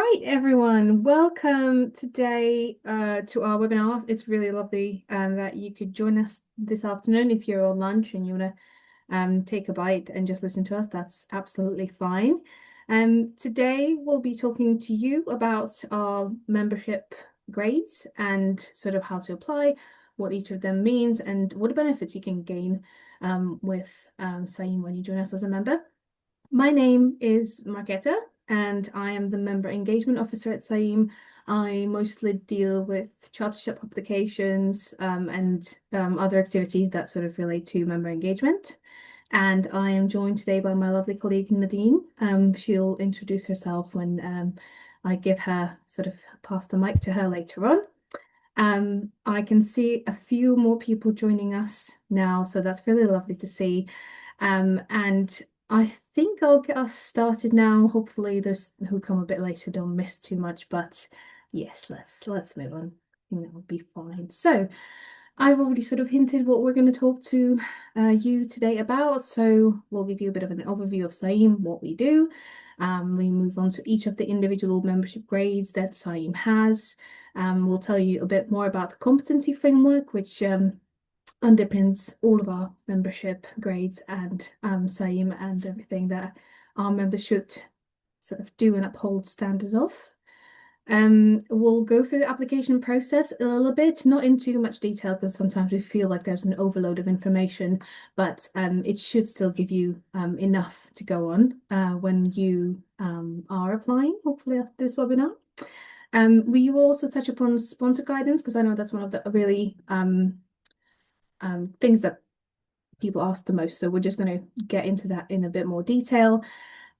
Right, everyone, welcome today to our webinar. It's really lovely that you could join us this afternoon. If you're on lunch and you want to take a bite and just listen to us, that's absolutely fine. Today we'll be talking to you about our membership grades and sort of how to apply, what each of them means, and what benefits you can gain with CIEEM when you join us as a member. My name is Marketa, and I am the Member Engagement Officer at CIEEM. I mostly deal with chartership applications and other activities that sort of relate to member engagement. And I am joined today by my lovely colleague Nadine. She'll introduce herself when I give her sort of pass the mic to her later on. I can see a few more people joining us now, so that's really lovely to see. And I think I'll get us started now. Hopefully those who come a bit later don't miss too much, but yes, let's move on. I think that will be fine. So I've already sort of hinted what we're going to talk to you today about. So we'll give you a bit of an overview of CIEEM, what we do. We move on to each of the individual membership grades that CIEEM has. We'll tell you a bit more about the competency framework, which underpins all of our membership grades and CIEEM and everything that our members should sort of do and uphold standards of. We'll go through the application process a little bit, not in too much detail because sometimes we feel like there's an overload of information, but it should still give you enough to go on when you are applying, hopefully after this webinar. We will also touch upon sponsor guidance because I know that's one of the really things that people ask the most. So we're just going to get into that in a bit more detail.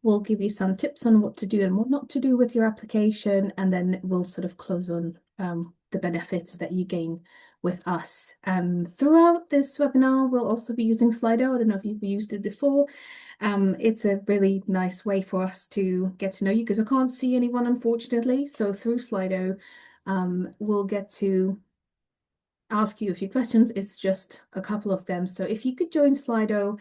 We'll give you some tips on what to do and what not to do with your application, and then we'll sort of close on the benefits that you gain with us. Throughout this webinar, we'll also be using Slido. I don't know if you've used it before. It's a really nice way for us to get to know you because I can't see anyone, unfortunately. So through Slido, we'll get to ask you a few questions. It's just a couple of them. So if you could join Slido,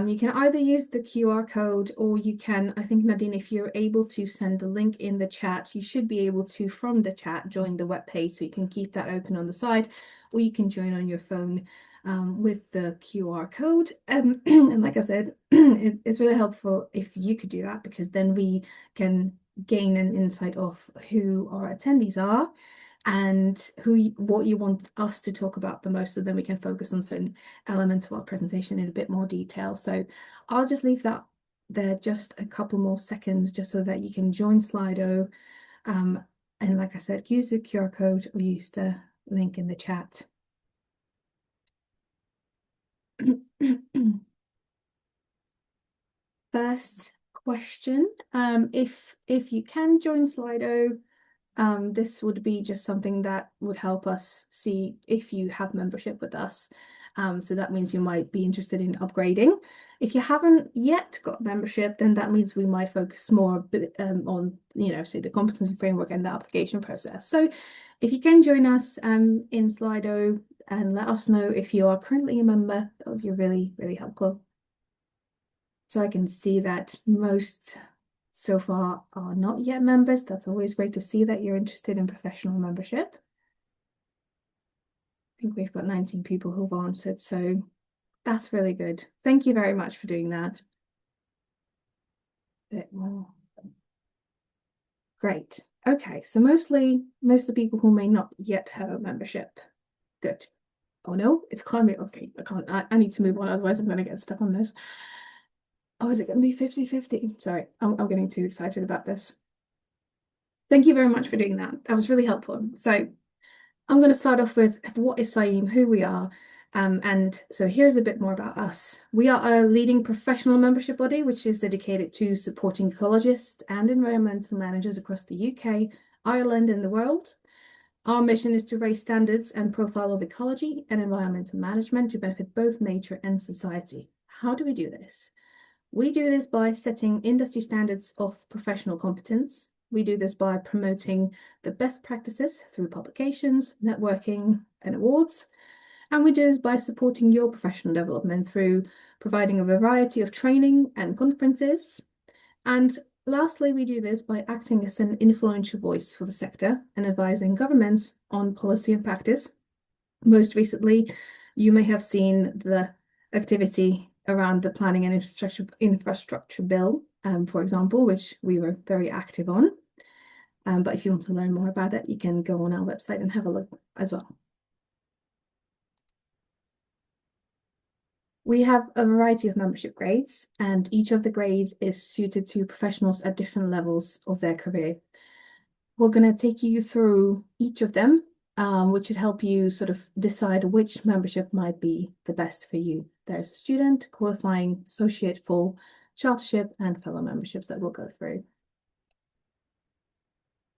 you can either use the QR code or you can, I think, Nadine, if you're able to send the link in the chat, you should be able to, from the chat, join the web page. So you can keep that open on the side, or you can join on your phone with the QR code. And like I said, it's really helpful if you could do that because then we can gain an insight of who our attendees are and what you want us to talk about the most, so then we can focus on certain elements of our presentation in a bit more detail. So I'll just leave that there just a couple more seconds just so that you can join Slido. And like I said, use the QR code or use the link in the chat. First question, if you can join Slido, this would be just something that would help us see if you have membership with us. So that means you might be interested in upgrading. If you haven't yet got membership, then that means we might focus more on, say the competency framework and the application process. So if you can join us in Slido and let us know if you are currently a member, that would be really, really helpful. So I can see that most so far are not yet members. That's always great to see that you're interested in professional membership. I think we've got 19 people who've answered, so that's really good. Thank you very much for doing that. Bit more. Great. Okay, so most of the people who may not yet have a membership. Good. Oh no, it's climbing. Okay, I need to move on, otherwise I'm going to get stuck on this. Oh, is it going to be 50-50? Sorry, I'm getting too excited about this. Thank you very much for doing that. That was really helpful. So I'm going to start off with what is CIEEM, who we are. And so here's a bit more about us. We are a leading professional membership body, which is dedicated to supporting ecologists and environmental managers across the UK, Ireland, and the world. Our mission is to raise standards and profile of ecology and environmental management to benefit both nature and society. How do we do this? We do this by setting industry standards of professional competence. We do this by promoting the best practices through publications, networking, and awards. And we do this by supporting your professional development through providing a variety of training and conferences. And Lastly, we do this by acting as an influential voice for the sector and advising governments on policy and practice. Most recently, you may have seen the activity around the planning and infrastructure bill, for example, which we were very active on. But if you want to learn more about it, you can go on our website and have a look as well. We have a variety of membership grades, and each of the grades is suited to professionals at different levels of their career. We're going to take you through each of them, which should help you sort of decide which membership might be the best for you. There's a student, qualifying, associate, full, chartership, and fellow memberships that we'll go through.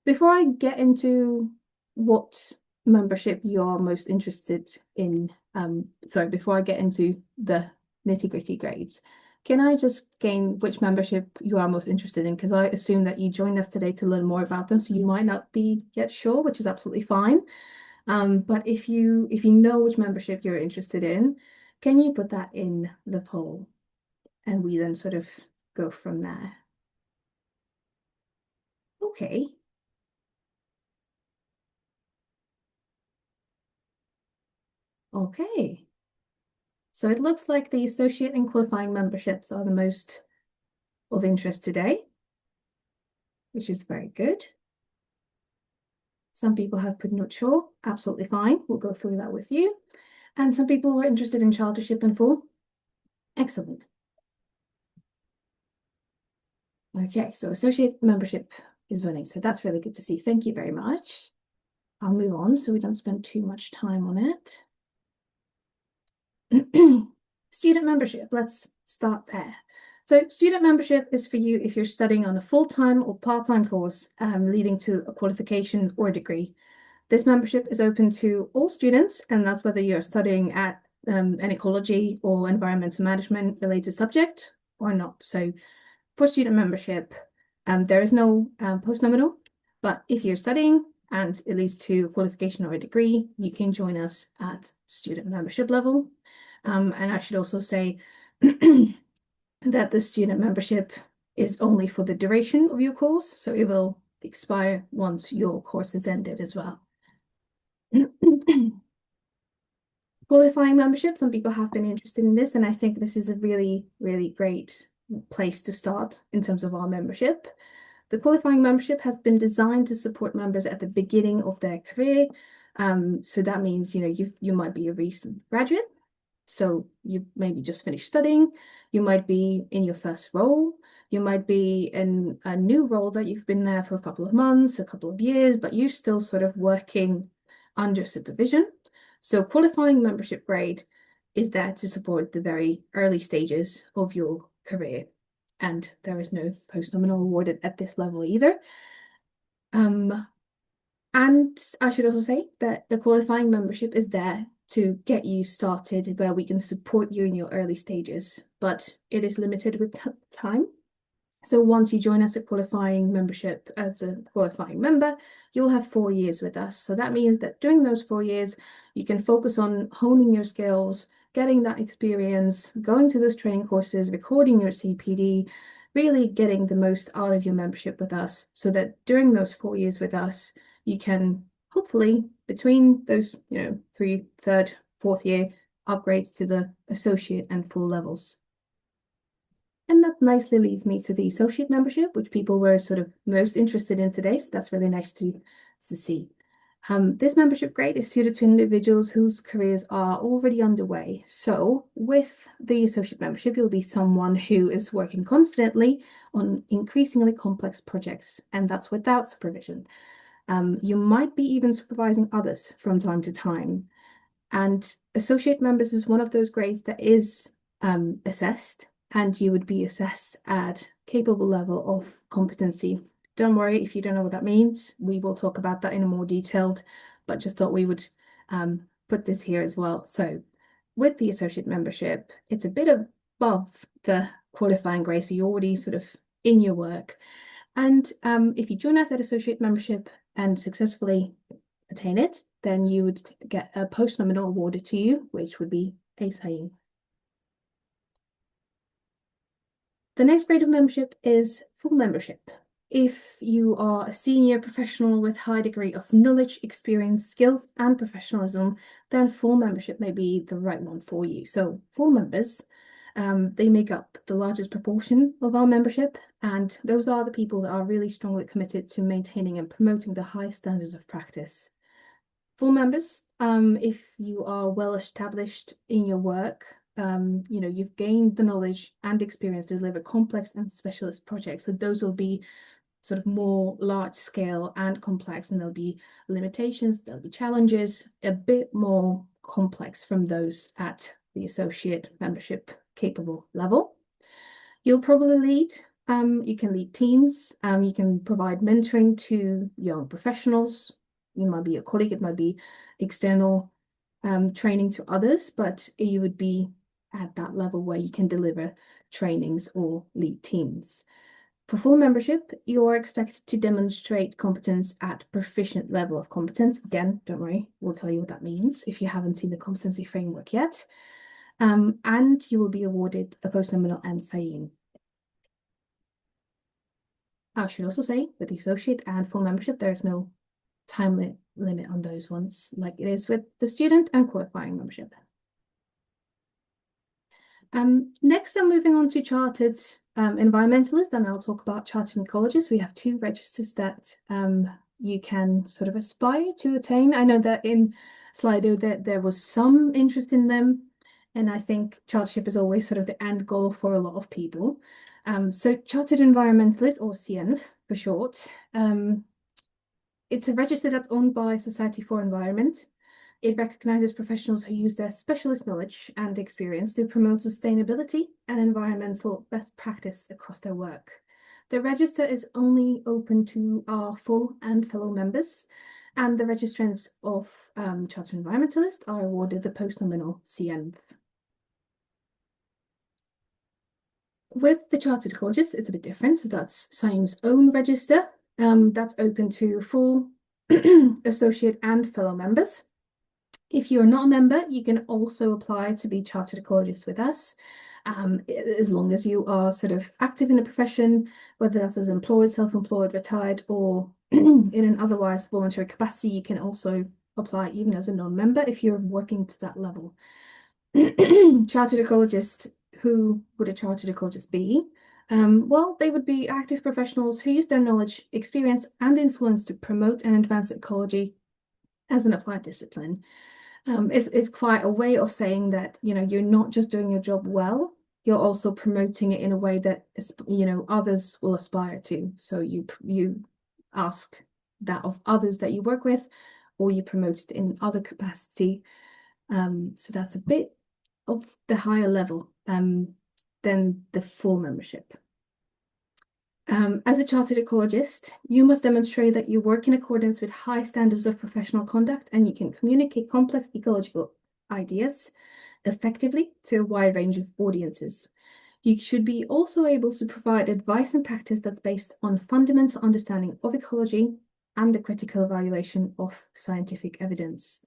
Before I get into what membership you're most interested in, before I get into the nitty-gritty grades, can I just gain which membership you are most interested in? Because I assume that you joined us today to learn more about them, so you might not be yet sure, which is absolutely fine. But if you know which membership you're interested in, can you put that in the poll? And we then sort of go from there. Okay. Okay. So it looks like the associate and qualifying memberships are the most of interest today, which is very good. Some people have put not sure, absolutely fine. We'll go through that with you. And some people were interested in chartership and full. Excellent. Okay, so associate membership is winning. So that's really good to see. Thank you very much. I'll move on so we don't spend too much time on it. Student membership, let's start there. So student membership is for you if you're studying on a full-time or part-time course leading to a qualification or a degree. This membership is open to all students, and that's whether you're studying at an ecology or environmental management related subject or not. So for student membership, there is no post-nominal, but if you're studying and it leads to a qualification or a degree, you can join us at student membership level. And I should also say that the student membership is only for the duration of your course, so it will expire once your course is ended as well. Qualifying membership, some people have been interested in this, and I think this is a really, really great place to start in terms of our membership. The qualifying membership has been designed to support members at the beginning of their career. So that means, you might be a recent graduate, so you've maybe just finished studying, you might be in your first role, you might be in a new role that you've been there for a couple of months, a couple of years, but you're still sort of working under supervision. So qualifying membership grade is there to support the very early stages of your career. And there is no post-nominal awarded at this level either. And I should also say that the qualifying membership is there to get you started where we can support you in your early stages, but it is limited with time. So once you join us at qualifying membership as a qualifying member, you'll have 4 years with us. So that means that during those 4 years, you can focus on honing your skills, getting that experience, going to those training courses, recording your CPD, really getting the most out of your membership with us so that during those 4 years with us, you can hopefully between those, third, fourth year upgrades to the associate and full levels. And that nicely leads me to the associate membership, which people were sort of most interested in today. So that's really nice to see. This membership grade is suited to individuals whose careers are already underway. So with the associate membership, you'll be someone who is working confidently on increasingly complex projects, and that's without supervision. You might be even supervising others from time to time. And associate members is one of those grades that is assessed, and you would be assessed at capable level of competency. Don't worry if you don't know what that means. We will talk about that in a more detailed, but just thought we would put this here as well. So with the associate membership, it's a bit above the qualifying grade, so you're already sort of in your work. And if you join us at associate membership and successfully attain it, then you would get a post-nominal awarded to you, which would be a CIEEM. The next grade of membership is Full membership. If you are a senior professional with high degree of knowledge, experience, skills, and professionalism, then full membership may be the right one for you. So full members, they make up the largest proportion of our membership, and those are the people that are really strongly committed to maintaining and promoting the high standards of practice. Full members, if you are well established in your work, you've gained the knowledge and experience to deliver complex and specialist projects. So those will be sort of more large scale and complex, and there'll be limitations, there'll be challenges, a bit more complex from those at the associate membership capable level. You'll probably lead. You can lead teams. You can provide mentoring to young professionals. You might be a colleague, it might be external training to others, but you would be at that level where you can deliver trainings or lead teams. For full membership, you are expected to demonstrate competence at proficient level of competence. Again, don't worry, we'll tell you what that means if you haven't seen the competency framework yet. And you will be awarded a postnominal and CIEEM. I should also say, with the associate and full membership, there is no time limit on those ones, like it is with the student and qualifying membership. Next, I'm moving on to chartered environmentalists, and I'll talk about chartered ecologists. We have two registers that you can sort of aspire to attain. I know that in Slido that there was some interest in them, and I think chartership is always sort of the end goal for a lot of people. So chartered environmentalist, or CIEEM for short, it's a register that's owned by Society for Environment. It recognizes professionals who use their specialist knowledge and experience to promote sustainability and environmental best practice across their work. The register is only open to our full and fellow members, and the registrants of Chartered Environmentalists are awarded the postnominal CIEEM. With the Chartered Ecologists, it's a bit different. So that's CIEEM's own register. That's open to full, associate, and fellow members. If you're not a member, you can also apply to be chartered ecologist with us, as long as you are sort of active in a profession, whether that's as employed, self-employed, retired, or in an otherwise voluntary capacity. You can also apply even as a non-member if you're working to that level. Chartered ecologist, who would a chartered ecologist be? Well, they would be active professionals who use their knowledge, experience, and influence to promote and advance ecology as an applied discipline. It's quite a way of saying that, you're not just doing your job well, you're also promoting it in a way that, others will aspire to. So you ask that of others that you work with, or you promote it in other capacity. So that's a bit of the higher level than the full membership. As a chartered ecologist, you must demonstrate that you work in accordance with high standards of professional conduct and you can communicate complex ecological ideas effectively to a wide range of audiences. You should be also able to provide advice and practice that's based on fundamental understanding of ecology and the critical evaluation of scientific evidence.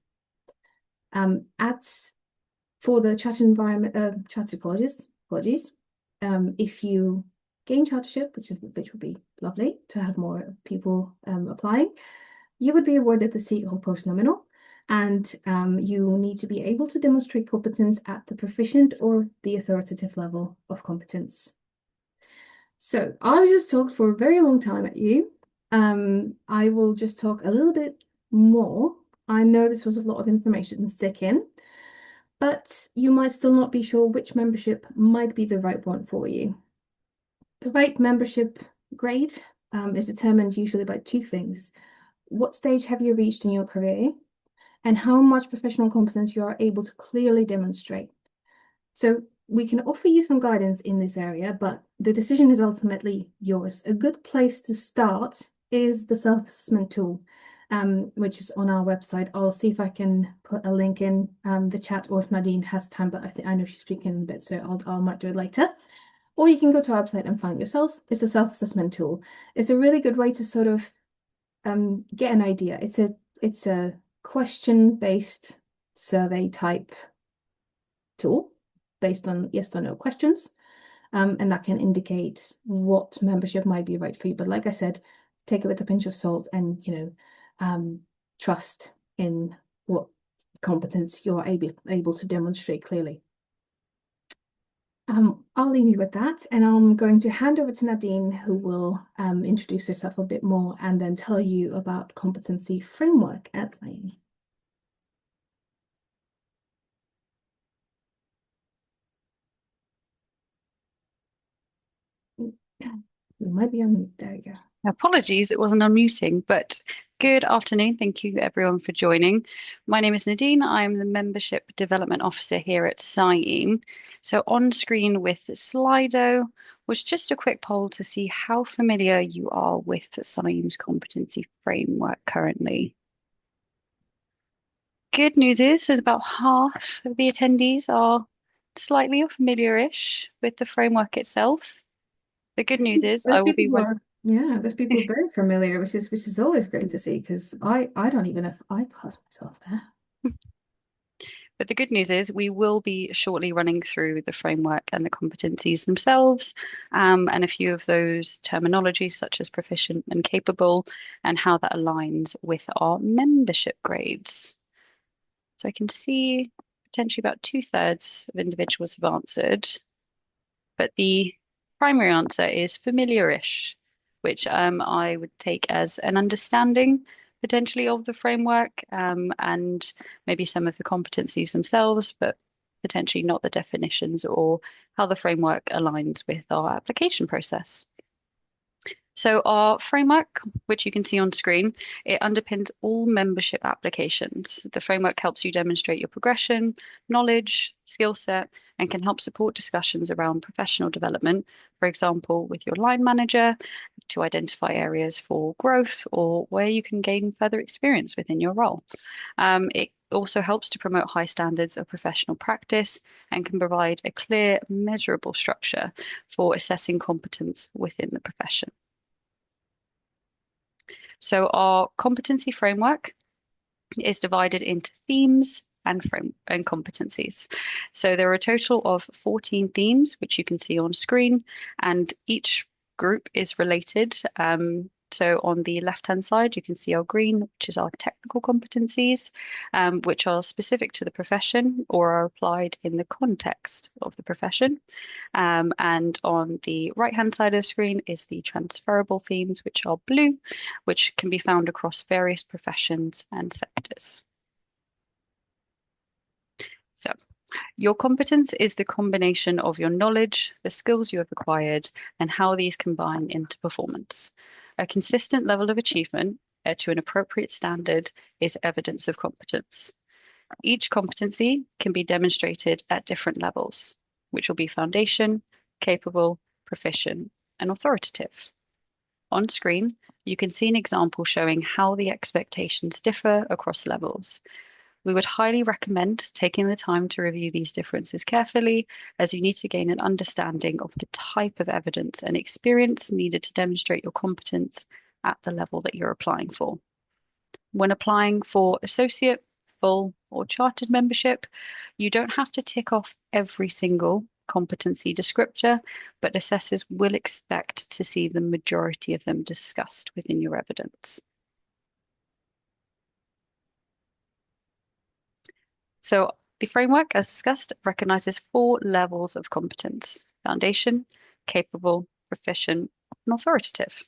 For the chartered ecologists, if you gain chartership, which would be lovely to have more people applying, you would be awarded the seat called postnominal, and you need to be able to demonstrate competence at the proficient or the authoritative level of competence. So I've just talked for a very long time at you. I will just talk a little bit more. I know this was a lot of information to stick in, but you might still not be sure which membership might be the right one for you. The right membership grade is determined usually by two things. What stage have you reached in your career, and how much professional competence you are able to clearly demonstrate? So we can offer you some guidance in this area, but the decision is ultimately yours. A good place to start is the self-assessment tool, which is on our website. I'll see if I can put a link in the chat, or if Nadine has time, but I know she's speaking in a bit, so I might do it later. Or you can go to our website and find yourselves. It's a self-assessment tool. It's a really good way to sort of get an idea. It's a question-based survey type tool based on yes or no questions. and that can indicate what membership might be right for you. But like I said, take it with a pinch of salt and, trust in what competence you're able to demonstrate clearly. I'll leave you with that, and I'm going to hand over to Nadine, who will introduce herself a bit more and then tell you about competency framework at CIEEM. You might be on mute. There you go. Apologies, it wasn't unmuting, but good afternoon. Thank you everyone for joining. My name is Nadine. I'm the Membership Development Officer here at CIEEM. So on screen with Slido was just a quick poll to see how familiar you are with CIEEM's competency framework currently. Good news is there's about half of the attendees are slightly or familiar-ish with the framework itself. The good news is There's I will people be who running. are, yeah, there's people very familiar, which is always great to see because I don't even know if I class myself there. But the good news is we will be shortly running through the framework and the competencies themselves, and a few of those terminologies such as proficient and capable, and how that aligns with our membership grades. So I can see potentially about 2/3 of individuals have answered, but the primary answer is familiar-ish, which I would take as an understanding potentially of the framework, and maybe some of the competencies themselves, but potentially not the definitions or how the framework aligns with our application process. So our framework, which you can see on screen, it underpins all membership applications. The framework helps you demonstrate your progression, knowledge, skill set, and can help support discussions around professional development, for example, with your line manager to identify areas for growth or where you can gain further experience within your role. It also helps to promote high standards of professional practice and can provide a clear, measurable structure for assessing competence within the profession. So our competency framework is divided into themes and competencies. So there are a total of 14 themes, which you can see on screen, and each group is related. So on the left-hand side, you can see our green, which is our technical competencies, which are specific to the profession or are applied in the context of the profession. And on the right-hand side of the screen is the transferable themes, which are blue, which can be found across various professions and sectors. So your competence is the combination of your knowledge, the skills you have acquired, and how these combine into performance. A consistent level of achievement to an appropriate standard is evidence of competence. Each competency can be demonstrated at different levels, which will be foundation, capable, proficient, and authoritative. On screen, you can see an example showing how the expectations differ across levels. We would highly recommend taking the time to review these differences carefully, as you need to gain an understanding of the type of evidence and experience needed to demonstrate your competence at the level that you're applying for. When applying for associate, full, or chartered membership, you don't have to tick off every single competency descriptor, but assessors will expect to see the majority of them discussed within your evidence. So the framework, as discussed, recognizes 4 levels of competence: foundation, capable, proficient, and authoritative.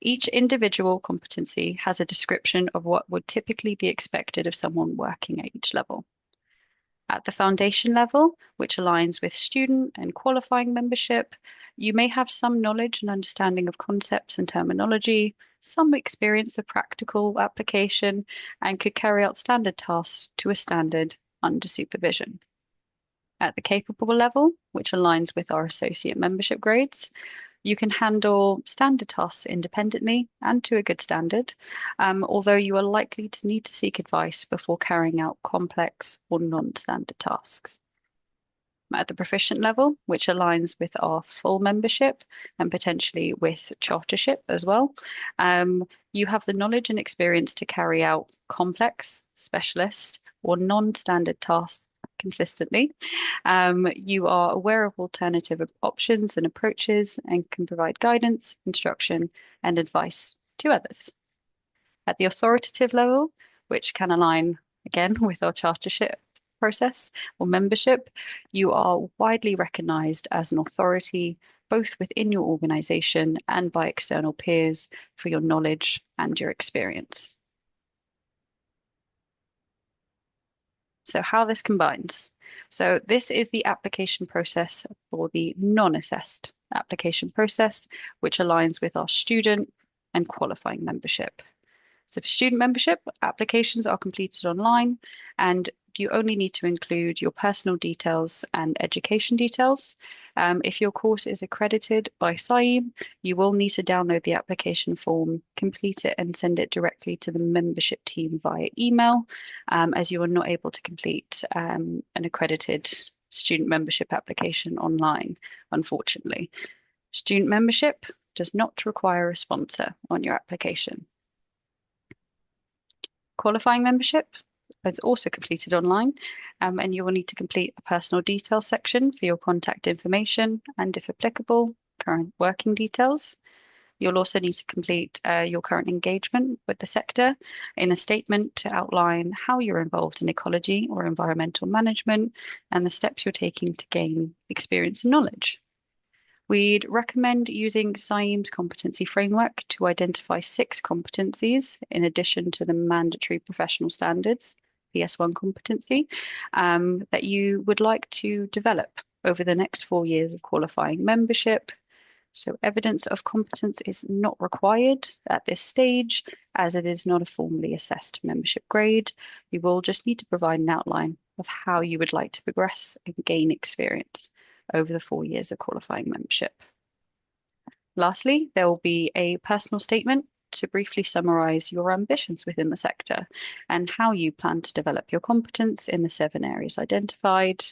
Each individual competency has a description of what would typically be expected of someone working at each level. At the foundation level, which aligns with student and qualifying membership, you may have some knowledge and understanding of concepts and terminology, some experience of practical application, and could carry out standard tasks to a standard under supervision. At the capable level, which aligns with our associate membership grades, you can handle standard tasks independently and to a good standard, although you are likely to need to seek advice before carrying out complex or non-standard tasks. At the proficient level, which aligns with our full membership and potentially with chartership as well, you have the knowledge and experience to carry out complex, specialist, or non-standard tasks consistently. You are aware of alternative options and approaches and can provide guidance, instruction, and advice to others. At the authoritative level, which can align again with our chartership process or membership, you are widely recognized as an authority both within your organization and by external peers for your knowledge and your experience. So how this combines. So this is the application process for the non-assessed application process, which aligns with our student and qualifying membership. So for student membership, applications are completed online and you only need to include your personal details and education details. If your course is accredited by CIEEM, you will need to download the application form, complete it and send it directly to the membership team via email, as you are not able to complete an accredited student membership application online, unfortunately. Student membership does not require a sponsor on your application. Qualifying membership is also completed online, and you will need to complete a personal details section for your contact information and, if applicable, current working details. You'll also need to complete your current engagement with the sector in a statement to outline how you're involved in ecology or environmental management and the steps you're taking to gain experience and knowledge. We'd recommend using CIEEM's competency framework to identify 6 competencies in addition to the mandatory professional standards, PS1 competency, that you would like to develop over the next 4 years of qualifying membership. So evidence of competence is not required at this stage, as it is not a formally assessed membership grade. You will just need to provide an outline of how you would like to progress and gain experience over the 4 years of qualifying membership. Lastly, there will be a personal statement to briefly summarize your ambitions within the sector and how you plan to develop your competence in the 7 areas identified.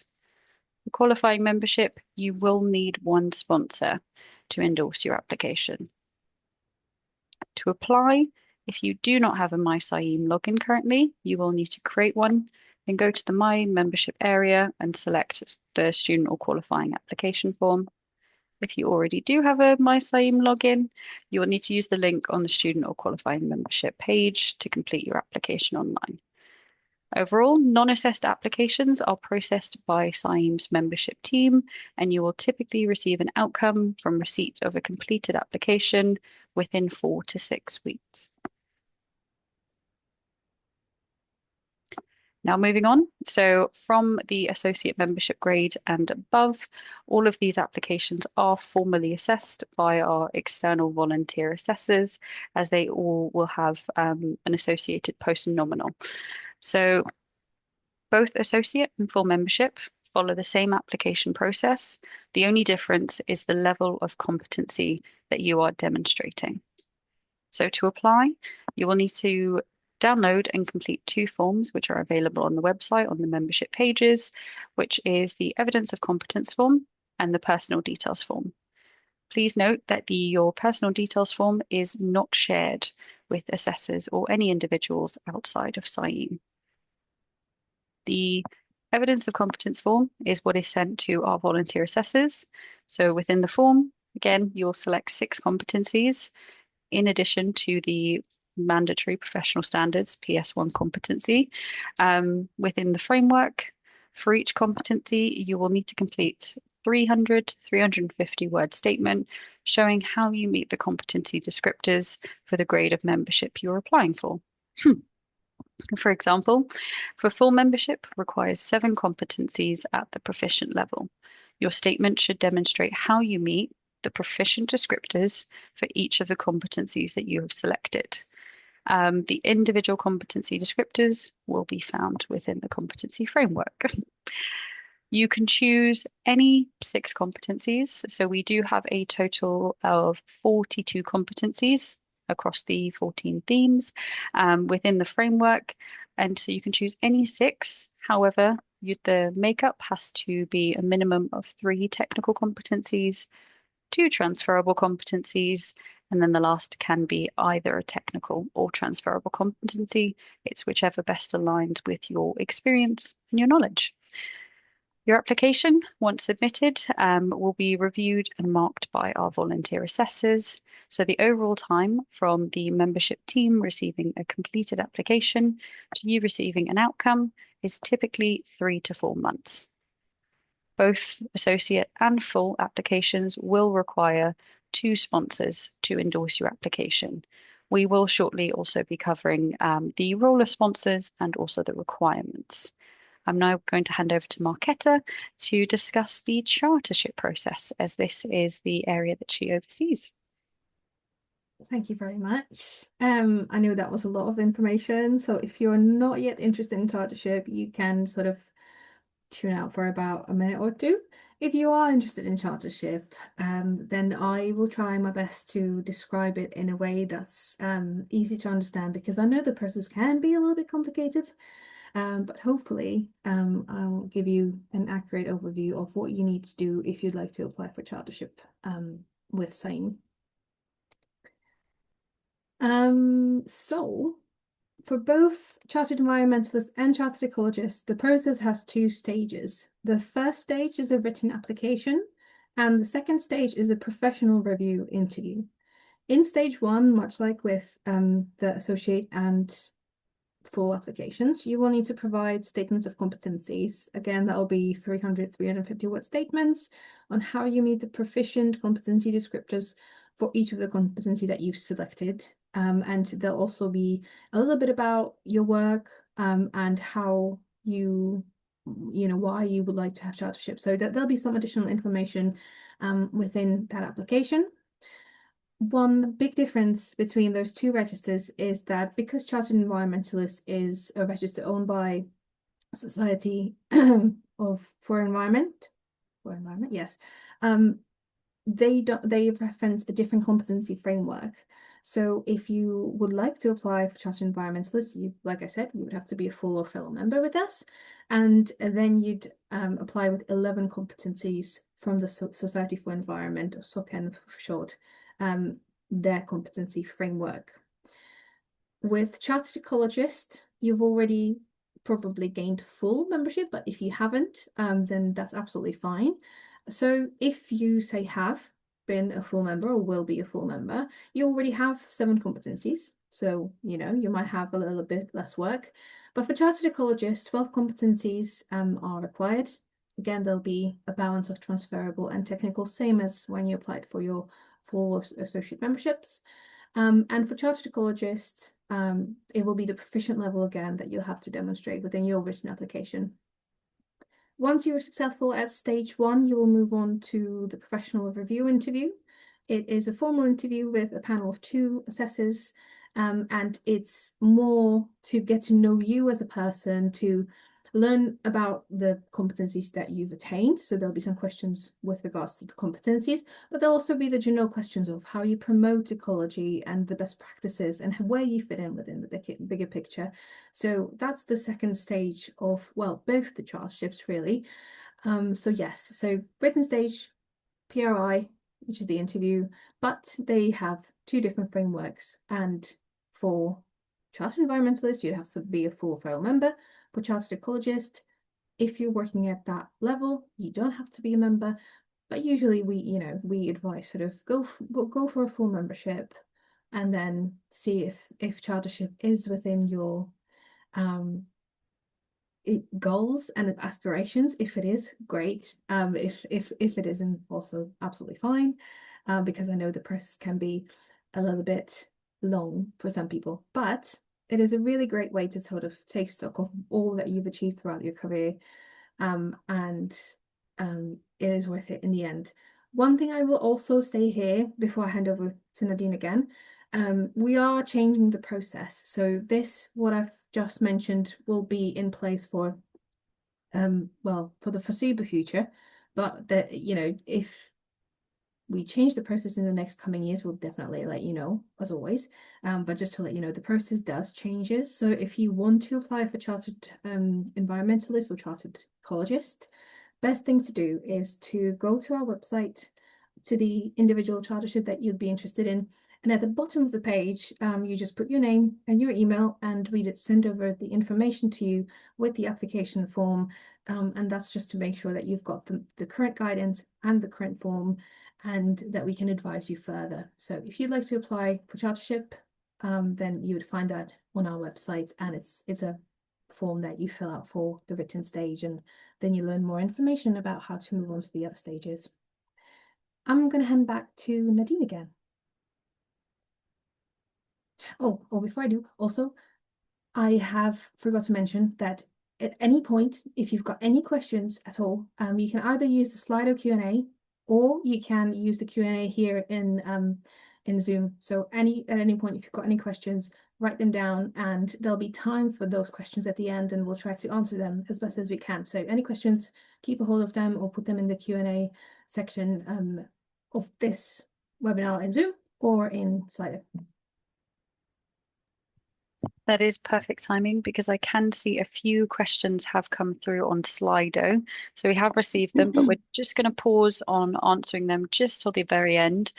For qualifying membership, you will need one sponsor to endorse your application. To apply, if you do not have a MyCIEEM login currently, you will need to create one. Then go to the My Membership area and select the student or qualifying application form. If you already do have a MyCIEEM login, you will need to use the link on the student or qualifying membership page to complete your application online. Overall, non-assessed applications are processed by CIEEM's membership team, and you will typically receive an outcome from receipt of a completed application within 4 to 6 weeks. Now moving on, so from the associate membership grade and above, all of these applications are formally assessed by our external volunteer assessors, as they all will have an associated post nominal. So both associate and full membership follow the same application process. The only difference is the level of competency that you are demonstrating. So to apply, you will need to download and complete 2 forms, which are available on the website on the membership pages, which is the evidence of competence form and the personal details form. Please note that your personal details form is not shared with assessors or any individuals outside of CIEEM. The evidence of competence form is what is sent to our volunteer assessors. So within the form, again, you'll select 6 competencies in addition to the mandatory professional standards PS1 competency. Within the framework, for each competency, you will need to complete 300 to 350 word statement showing how you meet the competency descriptors for the grade of membership you're applying for. For example, for full membership requires 7 competencies at the proficient level. Your statement should demonstrate how you meet the proficient descriptors for each of the competencies that you have selected. The individual competency descriptors will be found within the competency framework. You can choose any 6 competencies. So we do have a total of 42 competencies across the 14 themes within the framework. And so you can choose any 6. However, the makeup has to be a minimum of 3 technical competencies, 2 transferable competencies, and then the last can be either a technical or transferable competency. It's whichever best aligns with your experience and your knowledge. Your application, once submitted, will be reviewed and marked by our volunteer assessors. So the overall time from the membership team receiving a completed application to you receiving an outcome is typically 3 to 4 months. Both associate and full applications will require 2 sponsors to endorse your application. We will shortly also be covering the role of sponsors and also the requirements. I'm now going to hand over to Marketa to discuss the chartership process, as this is the area that she oversees. Thank you very much. I know that was a lot of information. So if you're not yet interested in chartership, you can sort of tune out for about a minute or two. If you are interested in chartership, then I will try my best to describe it in a way that's easy to understand, because I know the process can be a little bit complicated. But hopefully, I'll give you an accurate overview of what you need to do if you'd like to apply for chartership with CIEEM. So for both chartered environmentalists and chartered ecologists, the process has 2 stages. The first stage is a written application, and the second stage is a professional review interview. In stage 1, much like with the associate and full applications, you will need to provide statements of competencies. Again, that'll be 350 word statements on how you meet the proficient competency descriptors for each of the competency that you've selected. And there'll also be a little bit about your work and how why you would like to have chartership. So there'll be some additional information within that application. One big difference between those 2 registers is that because Chartered Environmentalist is a register owned by Society for Environment, yes, they reference a different competency framework. So if you would like to apply for Chartered Environmentalist, like I said, you would have to be a full or fellow member with us, and then you'd apply with 11 competencies from the Society for Environment, or SOCEN for short, their competency framework. With Chartered Ecologist, you've already probably gained full membership, but if you haven't, then that's absolutely fine. So if you say have been a full member or will be a full member, you already have 7 competencies. So, you might have a little bit less work. But for Chartered Ecologists, 12 competencies are required. Again, there'll be a balance of transferable and technical, same as when you applied for your full associate memberships. And for Chartered Ecologists, it will be the proficient level again that you'll have to demonstrate within your written application. Once you are successful at stage 1, you will move on to the professional review interview. It is a formal interview with a panel of 2 assessors, and it's more to get to know you as a person, to learn about the competencies that you've attained. So there'll be some questions with regards to the competencies, but there'll also be the general questions of how you promote ecology and the best practices and where you fit in within the bigger picture. So that's the second stage of, well, both the charterships really. So yes, so written stage, PRI, which is the interview, but they have 2 different frameworks. And for Chartered Environmentalist, you'd have to be a full fellow member. For Chartered Ecologist, if you're working at that level, you don't have to be a member. But usually we advise sort of go for a full membership, and then see if chartership is within your goals and aspirations. If it is, great. If it isn't, also absolutely fine, because I know the process can be a little bit long for some people, but it is a really great way to sort of take stock of all that you've achieved throughout your career, and it is worth it in the end. One thing I will also say here before I hand over to Nadine again, we are changing the process. So what I've just mentioned will be in place for for the foreseeable future, but that if we change the process in the next coming years, we'll definitely let you know, as always. But just to let you know, the process does changes. So if you want to apply for chartered environmentalist or chartered ecologist, best thing to do is to go to our website, to the individual chartership that you'd be interested in. And at the bottom of the page, you just put your name and your email, and we'd send over the information to you with the application form. And that's just to make sure that you've got the current guidance and the current form, and that we can advise you further. So if you'd like to apply for chartership, then you would find that on our website, and it's a form that you fill out for the written stage, and then you learn more information about how to move on to the other stages. I'm going to hand back to Nadine again. Oh, before I do, also, I have forgot to mention that at any point, if you've got any questions at all, you can either use the Slido Q&A, or you can use the Q&A here in Zoom. So at any point, if you've got any questions, write them down, and there'll be time for those questions at the end, and we'll try to answer them as best as we can. So any questions, keep a hold of them or put them in the Q&A section of this webinar in Zoom or in Slido. That is perfect timing because I can see a few questions have come through on Slido. So we have received them, but we're just going to pause on answering them just till the very end,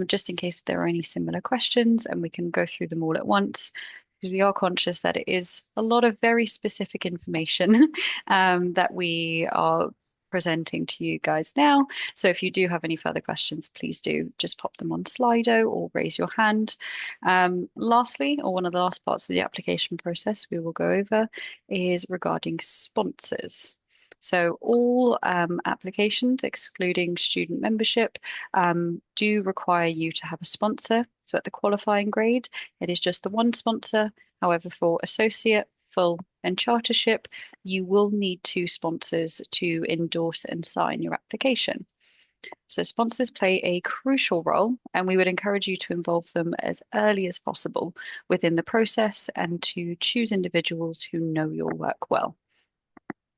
just in case there are any similar questions, and we can go through them all at once. Because we are conscious that it is a lot of very specific information that we are presenting to you guys now. So if you do have any further questions, please do just pop them on Slido or raise your hand. Lastly, or one of the last parts of the application process we will go over is regarding sponsors. So all applications, excluding student membership, do require you to have a sponsor. So at the qualifying grade, it is just the one sponsor. However, for associate, full, and chartership, you will need two sponsors to endorse and sign your application. So sponsors play a crucial role, and we would encourage you to involve them as early as possible within the process and to choose individuals who know your work well.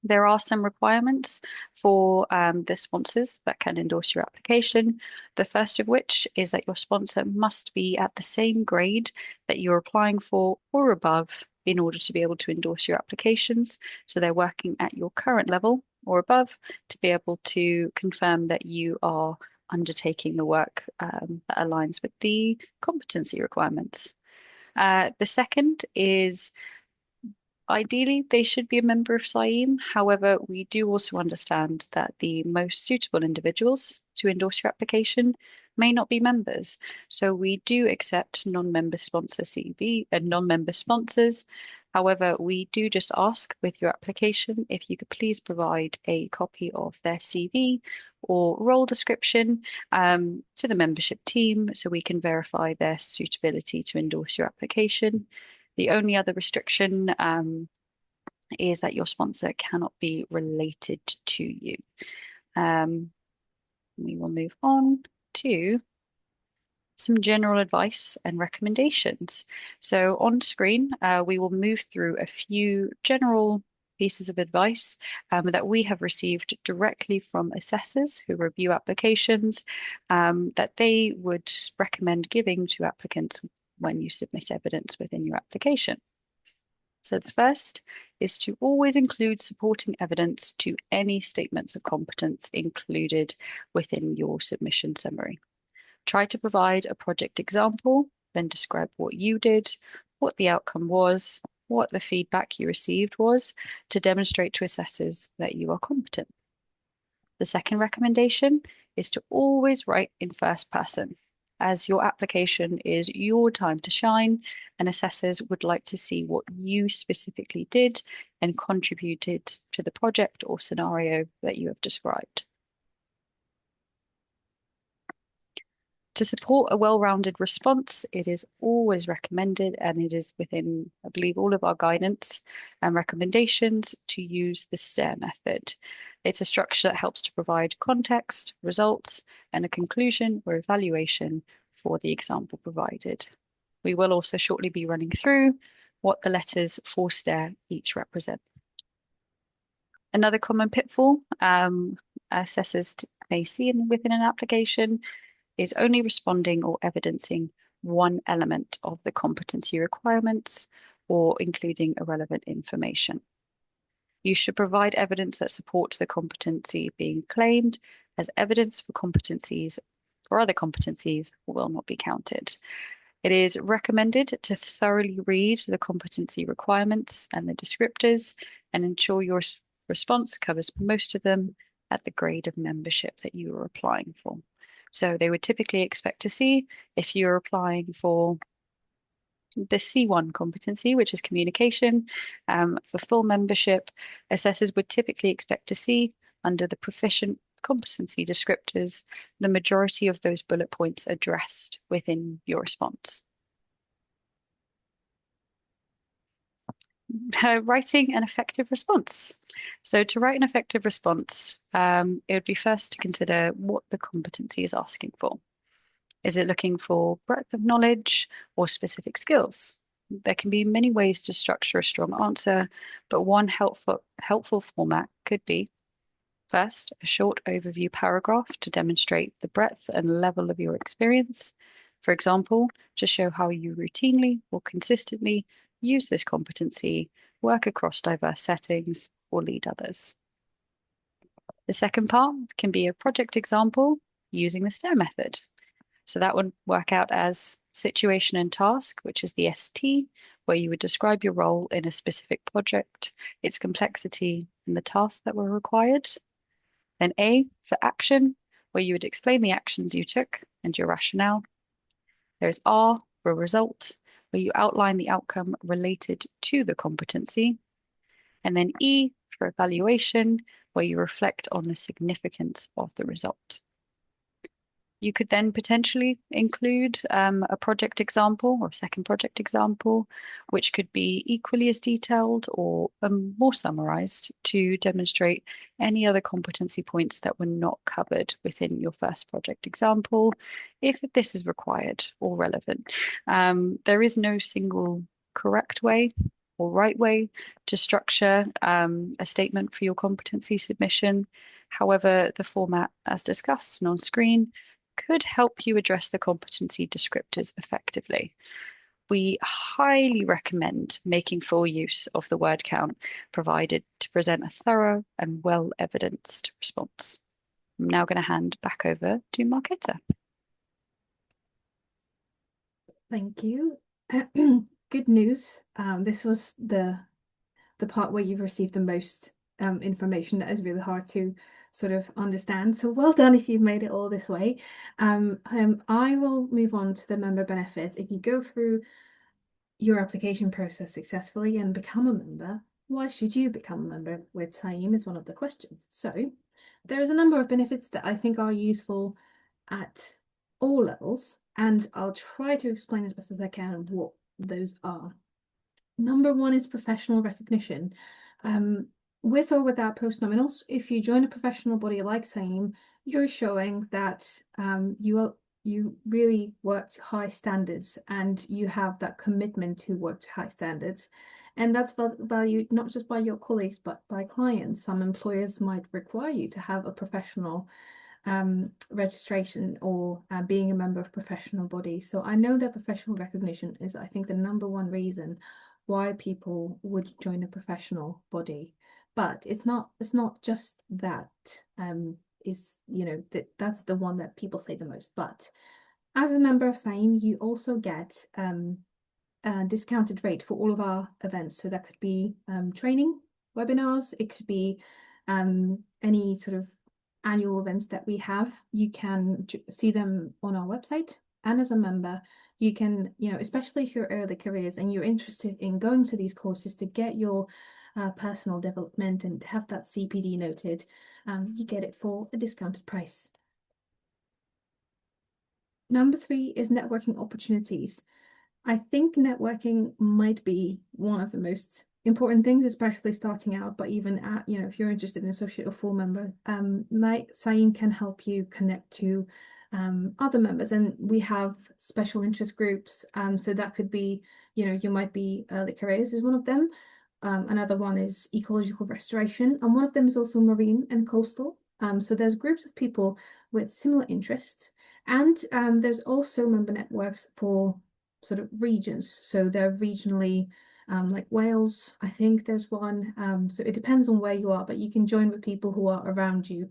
There are some requirements for the sponsors that can endorse your application. The first of which is that your sponsor must be at the same grade that you're applying for or above in order to be able to endorse your applications. So they're working at your current level or above to be able to confirm that you are undertaking the work that aligns with the competency requirements. The second is ideally, they should be a member of CIEEM. However, we do also understand that the most suitable individuals to endorse your application may not be members. So we do accept non-member sponsor CV and non-member sponsors. However, we do just ask with your application if you could please provide a copy of their CV or role description to the membership team so we can verify their suitability to endorse your application. The only other restriction is that your sponsor cannot be related to you. We will move on to some general advice and recommendations. So on screen, we will move through a few general pieces of advice that we have received directly from assessors who review applications that they would recommend giving to applicants when you submit evidence within your application. So the first is to always include supporting evidence to any statements of competence included within your submission summary. Try to provide a project example, then describe what you did, what the outcome was, what the feedback you received was, to demonstrate to assessors that you are competent. The second recommendation is to always write in first person, as your application is your time to shine, and assessors would like to see what you specifically did and contributed to the project or scenario that you have described. To support a well-rounded response, it is always recommended, and it is within, I believe, all of our guidance and recommendations to use the STAIR method. It's a structure that helps to provide context, results, and a conclusion or evaluation for the example provided. We will also shortly be running through what the letters for STAIR each represent. Another common pitfall assessors may see within an application is only responding or evidencing one element of the competency requirements or including irrelevant information. You should provide evidence that supports the competency being claimed, as evidence for competencies for other competencies will not be counted. It is recommended to thoroughly read the competency requirements and the descriptors and ensure your response covers most of them at the grade of membership that you are applying for. So they would typically expect to see if you're applying for the C1 competency, which is communication, for full membership, assessors would typically expect to see under the proficient competency descriptors, the majority of those bullet points addressed within your response. Writing an effective response. So to write an effective response, it would be first to consider what the competency is asking for. Is it looking for breadth of knowledge or specific skills? There can be many ways to structure a strong answer, but one helpful format could be first, a short overview paragraph to demonstrate the breadth and level of your experience. For example, to show how you routinely or consistently use this competency, work across diverse settings, or lead others. The second part can be a project example using the STARE method. So that would work out as situation and task, which is the ST, where you would describe your role in a specific project, its complexity, and the tasks that were required. Then A for action, where you would explain the actions you took and your rationale. There's R for result, where you outline the outcome related to the competency. And then E for evaluation, where you reflect on the significance of the result. You could then potentially include a project example or a second project example, which could be equally as detailed or more summarized to demonstrate any other competency points that were not covered within your first project example, if this is required or relevant. There is no single correct way or right way to structure a statement for your competency submission. However, the format, as discussed and on screen, could help you address the competency descriptors effectively. We highly recommend making full use of the word count provided to present a thorough and well-evidenced response. I'm now going to hand back over to Marketa. Thank you. Good news. This was the part where you've received the most information that is really hard to sort of understand. So well done if you've made it all this way. I will move on to the member benefits. If you go through your application process successfully and become a member, why should you become a member with CIEEM is one of the questions. So there is a number of benefits that I think are useful at all levels, and I'll try to explain as best as I can what those are. Number one is professional recognition. With or without post-nominals, if you join a professional body like CIEEM, you're showing that you really work to high standards and you have that commitment to work to high standards. And that's valued not just by your colleagues, but by clients. Some employers might require you to have a professional registration or being a member of a professional body. So I know that professional recognition is, I think, the number one reason why people would join a professional body. But it's not just that that's the one that people say the most. But as a member of CIEEM, you also get a discounted rate for all of our events. So that could be training, webinars, it could be any sort of annual events that we have. You can see them on our website. And as a member, you can, especially if you're early careers and you're interested in going to these courses to get your personal development and have that CPD noted, you get it for a discounted price. Number 3 is networking opportunities. I think networking might be one of the most important things, especially starting out, but even at, if you're interested in associate or full member, CIEEM can help you connect to other members, and we have special interest groups. So that could be, you might be early careers is one of them. Another one is ecological restoration, and one of them is also marine and coastal. So there's groups of people with similar interests, and there's also member networks for sort of regions. So they're regionally, like Wales, I think there's one. So it depends on where you are, but you can join with people who are around you.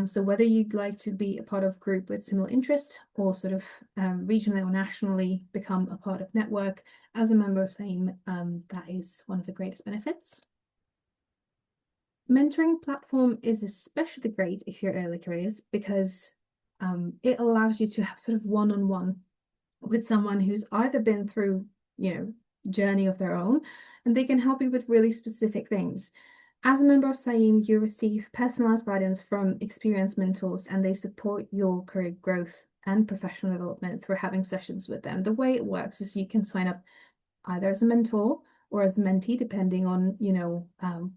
So whether you'd like to be a part of a group with similar interest or sort of regionally or nationally become a part of network as a member of CIEEM, that is one of the greatest benefits. Mentoring platform is especially great if you're early careers because it allows you to have sort of one-on-one with someone who's either been through, journey of their own, and they can help you with really specific things. As a member of CIEEM, you receive personalized guidance from experienced mentors, and they support your career growth and professional development through having sessions with them. The way it works is you can sign up either as a mentor or as a mentee, depending on,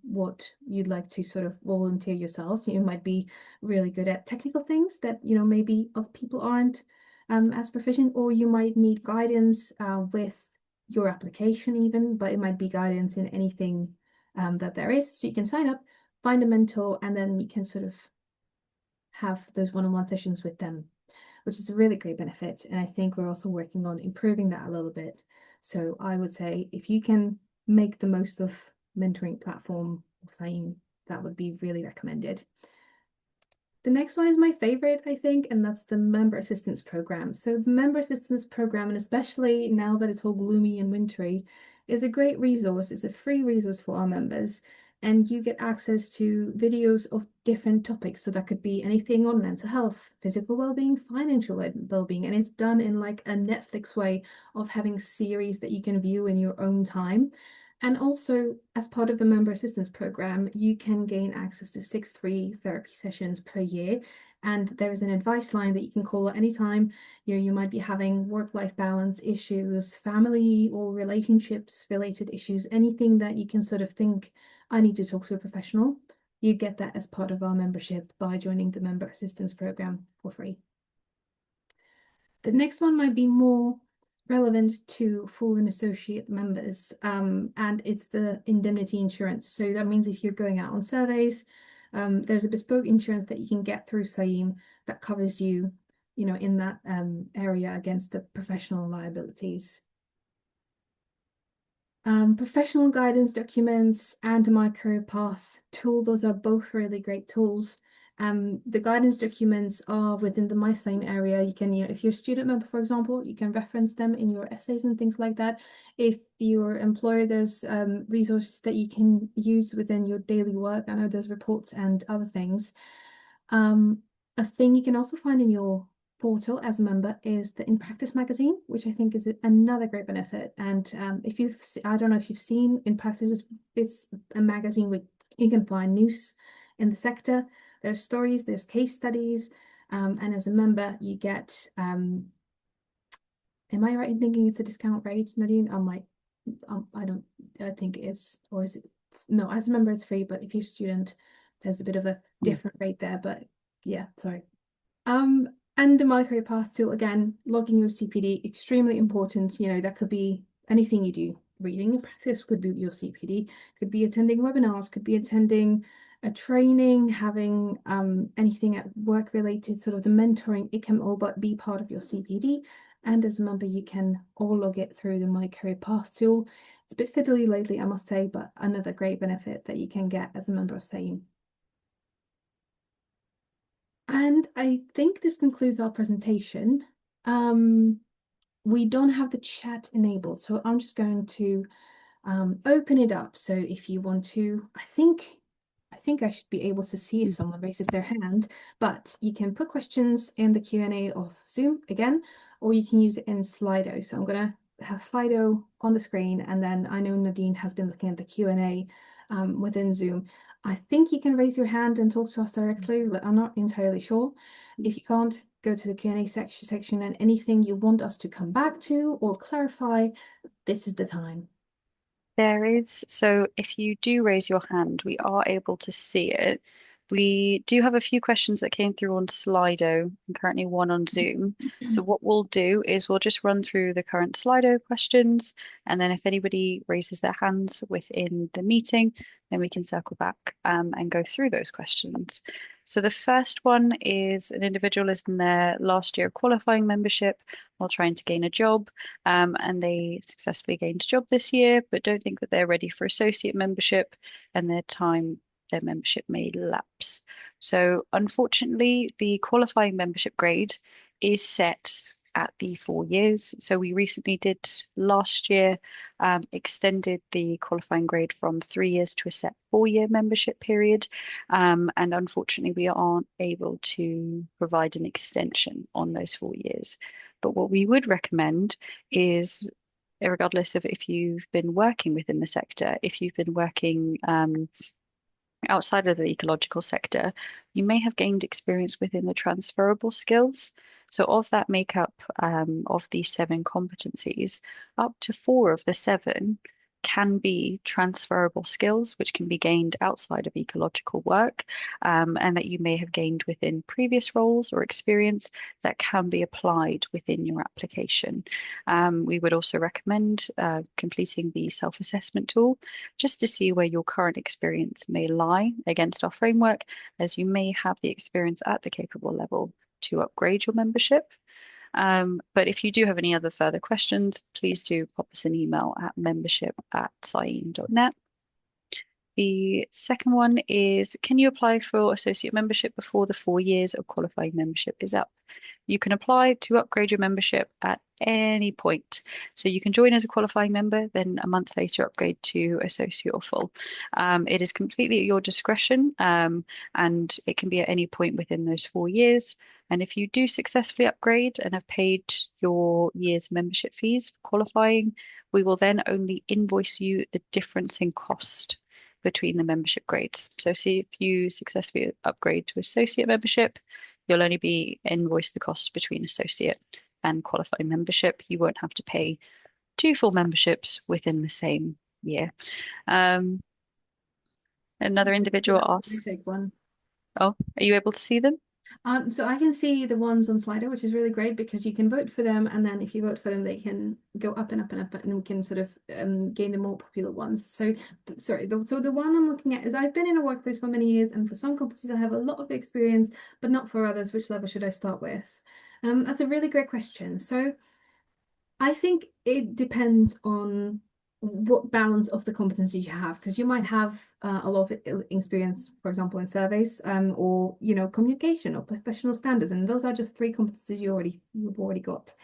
what you'd like to sort of volunteer yourselves. You might be really good at technical things that, maybe other people aren't as proficient, or you might need guidance with your application even, but it might be guidance in anything that there is. So you can sign up, find a mentor, and then you can sort of have those one-on-one sessions with them, which is a really great benefit. And I think we're also working on improving that a little bit. So I would say if you can make the most of mentoring platform of CIEEM, that would be really recommended. The next one is my favorite, I think, and that's the member assistance program. So the member assistance program, and especially now that it's all gloomy and wintry, is a great resource. It's a free resource for our members, and you get access to videos of different topics. So that could be anything on mental health, physical well-being, financial well-being, and it's done in like a Netflix way of having series that you can view in your own time. And also, as part of the member assistance program, you can gain access to 6 free therapy sessions per year. And there is an advice line that you can call at any time. You might be having work-life balance issues, family or relationships related issues, anything that you can sort of think, I need to talk to a professional. You get that as part of our membership by joining the member assistance program for free. The next one might be more relevant to full and associate members, and it's the indemnity insurance. So that means if you're going out on surveys, there's a bespoke insurance that you can get through CIEEM that covers you, in that area against the professional liabilities. Professional guidance documents and My Career Path tool, those are both really great tools. The guidance documents are within the My Same area. You can, if you're a student member, for example, you can reference them in your essays and things like that. If your employer, there's resources that you can use within your daily work. I know there's reports and other things. A thing you can also find in your portal as a member is the In Practice magazine, which I think is another great benefit. And if I don't know if you've seen In Practice, it's a magazine where you can find news in the sector. There's stories, there's case studies, and as a member, you get. Am I right in thinking it's a discount rate, Nadine? I don't. I think it is, or is it? No, as a member, it's free, but if you're a student, there's a bit of a different rate there. But yeah, sorry. And the My Career Path tool, again, logging your CPD, extremely important. That could be anything you do. Reading and practice could be your CPD, could be attending webinars, could be attending a training, having anything at work related, sort of the mentoring, it can all but be part of your CPD. And as a member, you can all log it through the My Career Path tool. It's a bit fiddly lately, I must say, but another great benefit that you can get as a member of CIEEM. And I think this concludes our presentation. We don't have the chat enabled, so I'm just going to open it up. So if you want to, I think I should be able to see if someone raises their hand, but you can put questions in the Q&A of Zoom again, or you can use it in Slido. So I'm gonna have Slido on the screen, and then I know Nadine has been looking at the Q&A within Zoom. I think you can raise your hand and talk to us directly, but I'm not entirely sure. If you can't, go to the Q&A section and anything you want us to come back to or clarify, this is the time. There is. So if you do raise your hand, we are able to see it. We do have a few questions that came through on Slido and currently one on Zoom. So what we'll do is we'll just run through the current Slido questions, and then if anybody raises their hands within the meeting, then we can circle back and go through those questions. So the first one is an individual is in their last year of qualifying membership while trying to gain a job, and they successfully gained a job this year, but don't think that they're ready for associate membership, and their time their membership may lapse. So, unfortunately, the qualifying membership grade is set at the 4 years. So, we recently did last year extended the qualifying grade from 3 years to a set 4 year membership period. And unfortunately, we aren't able to provide an extension on those 4 years. But what we would recommend is, regardless of if you've been working within the sector, if you've been working outside of the ecological sector, you may have gained experience within the transferable skills. So, of that makeup of these seven competencies, up to four of the seven can be transferable skills, which can be gained outside of ecological work, and that you may have gained within previous roles or experience that can be applied within your application. We would also recommend completing the self-assessment tool just to see where your current experience may lie against our framework, as you may have the experience at the capable level to upgrade your membership. But if you do have any other further questions, please do pop us an email at membership@cieem.net. The second one is, can you apply for associate membership before the 4 years of qualifying membership is up? You can apply to upgrade your membership at any point. So you can join as a qualifying member, then a month later upgrade to associate or full. It is completely at your discretion, and it can be at any point within those 4 years. And if you do successfully upgrade and have paid your year's membership fees for qualifying, we will then only invoice you the difference in cost between the membership grades. So see if you successfully upgrade to associate membership, you'll only be invoiced the cost between associate and qualifying membership. You won't have to pay two full memberships within the same year. Um, Another individual That's a asks, big one. oh, are you able to see them? So I can see the ones on Slido, which is really great because you can vote for them, and then if you vote for them, they can go up and up and up, and we can sort of gain the more popular ones. So, so the one I'm looking at is I've been in a workplace for many years, and for some competencies I have a lot of experience, but not for others. Which level should I start with? That's a really great question. So. I think it depends on what balance of the competency you have, because you might have a lot of experience, for example, in surveys, or communication or professional standards, and those are just three competencies you've already got.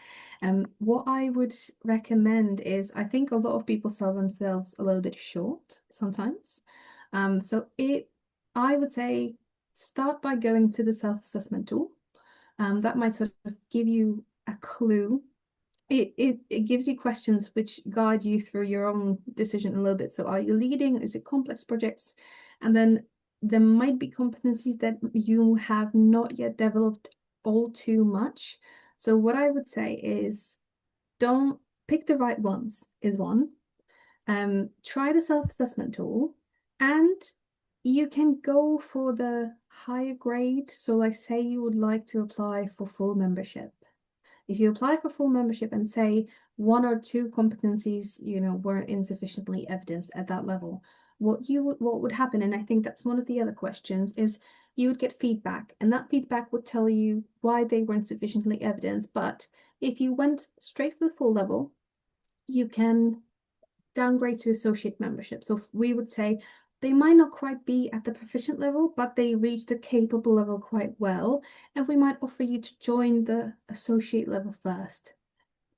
What I would recommend is I think a lot of people sell themselves a little bit short sometimes. So I would say start by going to the self-assessment tool. That might sort of give you a clue. It gives you questions which guide you through your own decision a little bit. So are you leading? Is it complex projects? And then there might be competencies that you have not yet developed all too much. So what I would say is don't pick the right ones is one. Try the self-assessment tool, and you can go for the higher grade. So like say you would like to apply for full membership. If you apply for full membership and say one or two competencies, weren't insufficiently evidenced at that level, what would happen, and I think that's one of the other questions, is you would get feedback, and that feedback would tell you why they weren't sufficiently evidenced. But if you went straight for the full level, you can downgrade to associate membership. So we would say they might not quite be at the proficient level, but they reach the capable level quite well. And we might offer you to join the associate level first.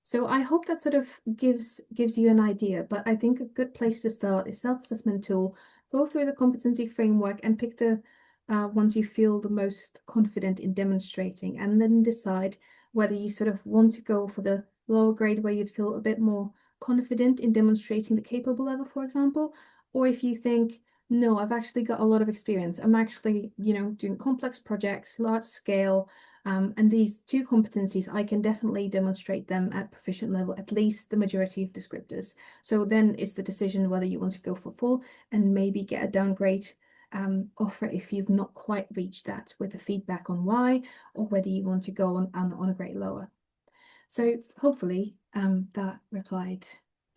So I hope that sort of gives you an idea, but I think a good place to start is self-assessment tool. Go through the competency framework and pick the ones you feel the most confident in demonstrating, and then decide whether you sort of want to go for the lower grade where you'd feel a bit more confident in demonstrating the capable level, for example, or if you think, no, I've actually got a lot of experience. I'm actually, doing complex projects, large scale. And these two competencies, I can definitely demonstrate them at proficient level, at least the majority of descriptors. So then it's the decision whether you want to go for full and maybe get a downgrade offer if you've not quite reached that, with the feedback on why, or whether you want to go on a grade lower. So hopefully that replied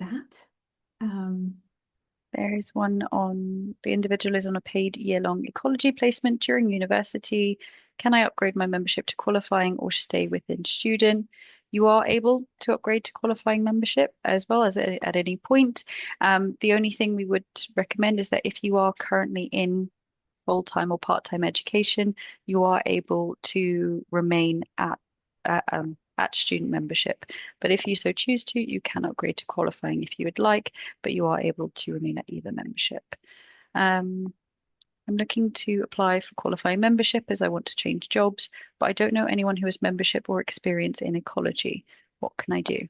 that. There is one on, the individual is on a paid year-long ecology placement during university. Can I upgrade my membership to qualifying or stay within student? You are able to upgrade to qualifying membership as well as at any point. The only thing we would recommend is that if you are currently in full-time or part-time education, you are able to remain at student membership. But if you so choose to, you can upgrade to qualifying if you would like, but you are able to remain at either membership. Um, I'm looking to apply for qualifying membership as I want to change jobs, but I don't know anyone who has membership or experience in ecology. What can I do?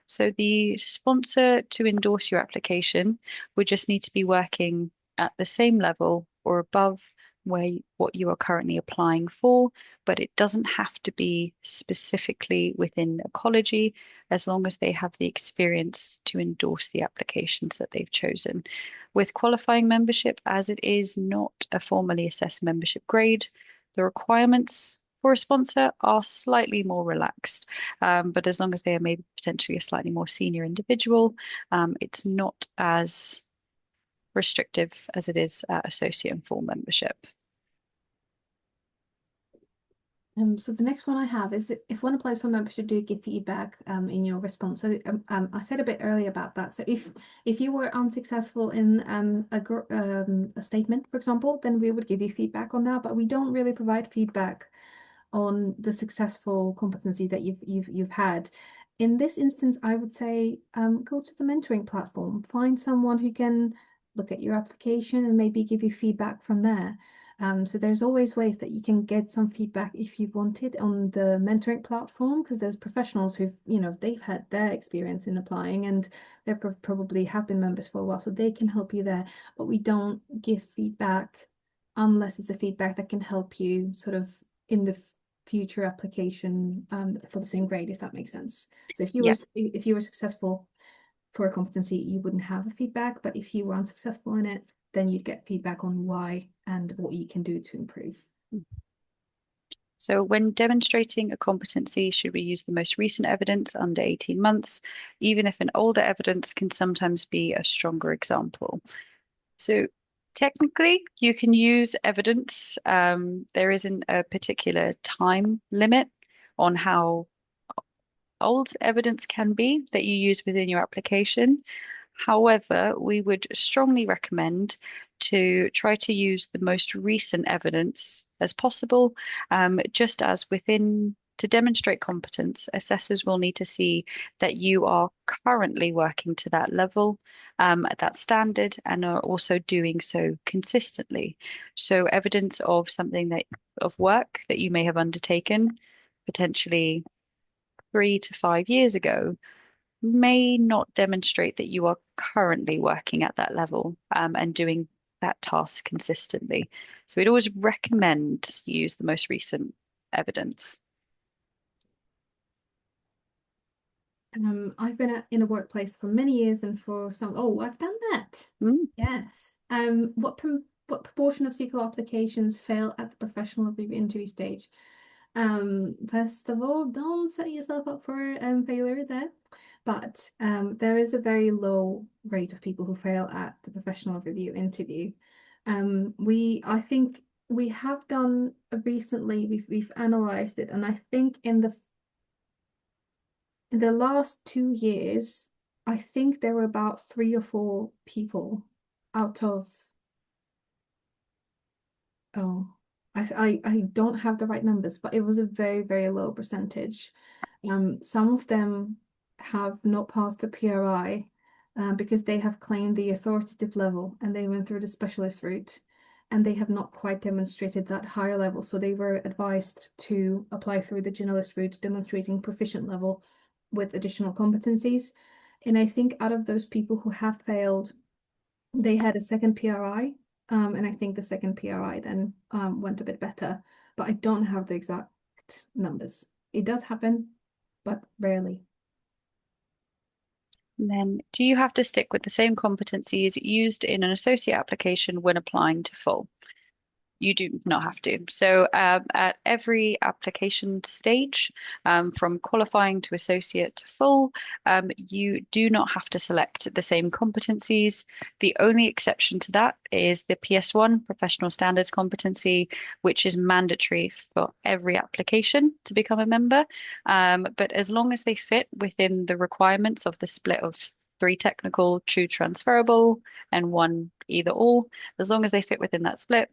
So the sponsor to endorse your application would just need to be working at the same level or above what you are currently applying for, but it doesn't have to be specifically within ecology as long as they have the experience to endorse the applications that they've chosen. With qualifying membership, as it is not a formally assessed membership grade, the requirements for a sponsor are slightly more relaxed. But as long as they are maybe potentially a slightly more senior individual, it's not as restrictive as it is at associate and full membership. So the next one I have is if one applies for membership, do give feedback in your response. So I said a bit earlier about that. So if you were unsuccessful in a statement, for example, then we would give you feedback on that. But we don't really provide feedback on the successful competencies that you've had. In this instance, I would say go to the mentoring platform, find someone who can look at your application and maybe give you feedback from there. So there's always ways that you can get some feedback if you want it on the mentoring platform, because there's professionals who've, they've had their experience in applying and they probably have been members for a while, so they can help you there. But we don't give feedback unless it's a feedback that can help you sort of in the future application for the same grade, if that makes sense. So Yeah. if you were successful for a competency, you wouldn't have a feedback, but if you were unsuccessful in it, then you'd get feedback on why and what you can do to improve. So when demonstrating a competency, should we use the most recent evidence under 18 months, even if an older evidence can sometimes be a stronger example? So technically, you can use evidence. There isn't a particular time limit on how old evidence can be that you use within your application. However, we would strongly recommend to try to use the most recent evidence as possible, just as within to demonstrate competence, assessors will need to see that you are currently working to that level, at that standard, and are also doing so consistently. So evidence of something that of work that you may have undertaken, potentially 3 to 5 years ago, may not demonstrate that you are currently working at that level and doing that task consistently. So we'd always recommend you use the most recent evidence. I've been in a workplace for many years, and for some, oh, I've done that. Mm. Yes. What proportion of SQL applications fail at the professional review interview stage? First of all, don't set yourself up for failure there. But there is a very low rate of people who fail at the professional review interview. I think we have done recently, we've analyzed it, and I think in the last 2 years, I think there were about 3 or 4 people out of, oh, I don't have the right numbers, but it was a very, very low percentage. Some of them have not passed the PRI because they have claimed the authoritative level and they went through the specialist route and they have not quite demonstrated that higher level. So they were advised to apply through the generalist route, demonstrating proficient level with additional competencies. And I think out of those people who have failed, they had a second PRI. And I think the second PRI then went a bit better, but I don't have the exact numbers. It does happen, but rarely. And then, do you have to stick with the same competencies used in an associate application when applying to full? You do not have to. So at every application stage, from qualifying to associate to full, you do not have to select the same competencies. The only exception to that is the PS1 professional standards competency, which is mandatory for every application to become a member. But as long as they fit within the requirements of the split of 3 technical, 2 transferable, and 1 either or, as long as they fit within that split,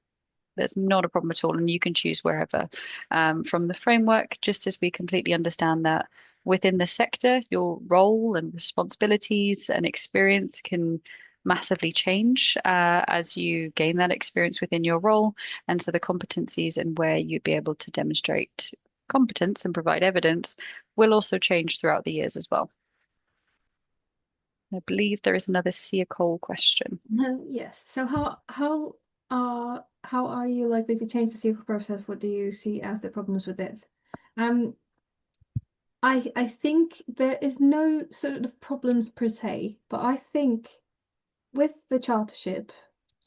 There's not a problem at all, and you can choose wherever from the framework, just as we completely understand that within the sector, your role and responsibilities and experience can massively change as you gain that experience within your role. And so the competencies and where you'd be able to demonstrate competence and provide evidence will also change throughout the years as well. I believe there is another Sia Cole question. Yes. So how are you likely to change the SQL process? What do you see as the problems with it? Um, I think there is no sort of problems per se, but I think with the chartership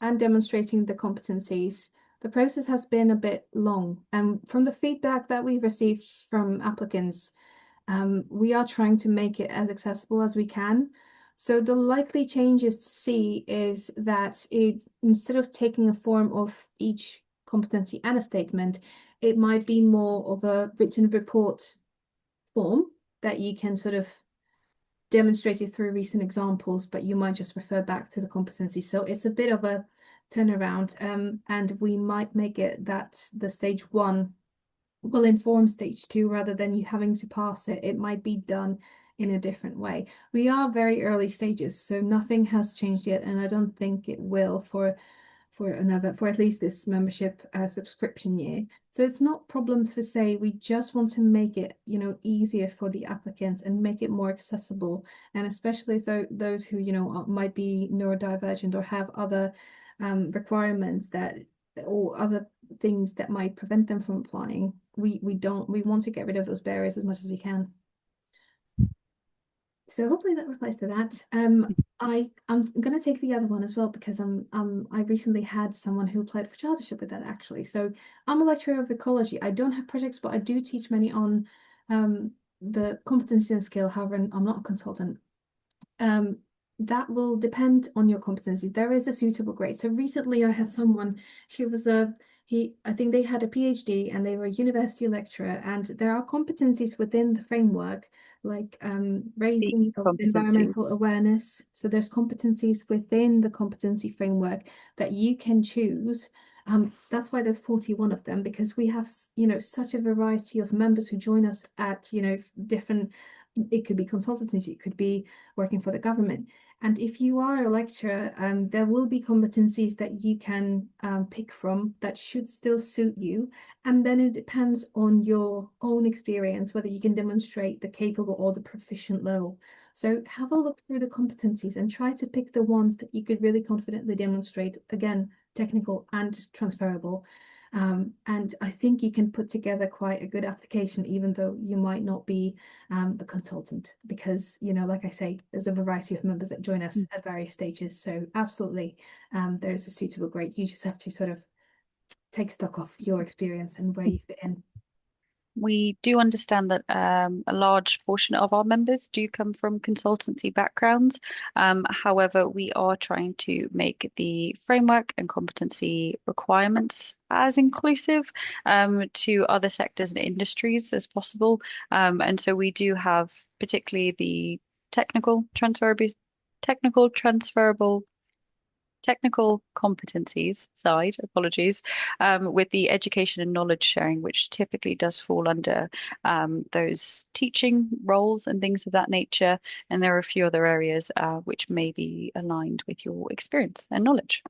and demonstrating the competencies, the process has been a bit long. And from the feedback that we've received from applicants, we are trying to make it as accessible as we can. So the likely changes to see is that instead of taking a form of each competency and a statement, it might be more of a written report form that you can sort of demonstrate it through recent examples, but you might just refer back to the competency. So it's a bit of a turnaround, and we might make it that the stage one will inform stage two rather than you having to pass it. It might be done in a different way. We are very early stages, so nothing has changed yet, and I don't think it will for at least this membership subscription year. So it's not problems per se. We just want to make it, easier for the applicants and make it more accessible. And especially those who, might be neurodivergent or have other requirements that or other things that might prevent them from applying. We want to get rid of those barriers as much as we can. So hopefully that replies to that. I'm gonna take the other one as well because I recently had someone who applied for chartership with that actually. So I'm a lecturer of ecology. I don't have projects, but I do teach many on the competency and skill. However, I'm not a consultant. Um, that will depend on your competencies. There is a suitable grade. So recently I had someone, I think they had a PhD and they were a university lecturer, and there are competencies within the framework, like The raising of environmental competencies. awareness. So there's competencies within the competency framework that you can choose. That's why there's 41 of them, because we have, such a variety of members who join us at, different, it could be consultancies, it could be working for the government. And if you are a lecturer, there will be competencies that you can pick from that should still suit you. And then it depends on your own experience, whether you can demonstrate the capable or the proficient level. So have a look through the competencies and try to pick the ones that you could really confidently demonstrate, again, technical and transferable. And I think you can put together quite a good application, even though you might not be a consultant, because, like I say, there's a variety of members that join us at various stages. So absolutely, there's a suitable grade. You just have to sort of take stock of your experience and where you fit in. We do understand that a large portion of our members do come from consultancy backgrounds. However, we are trying to make the framework and competency requirements as inclusive to other sectors and industries as possible. And so we do have particularly the technical transferable, technical transferable technical competencies side, apologies, with the education and knowledge sharing, which typically does fall under those teaching roles and things of that nature. And there are a few other areas which may be aligned with your experience and knowledge.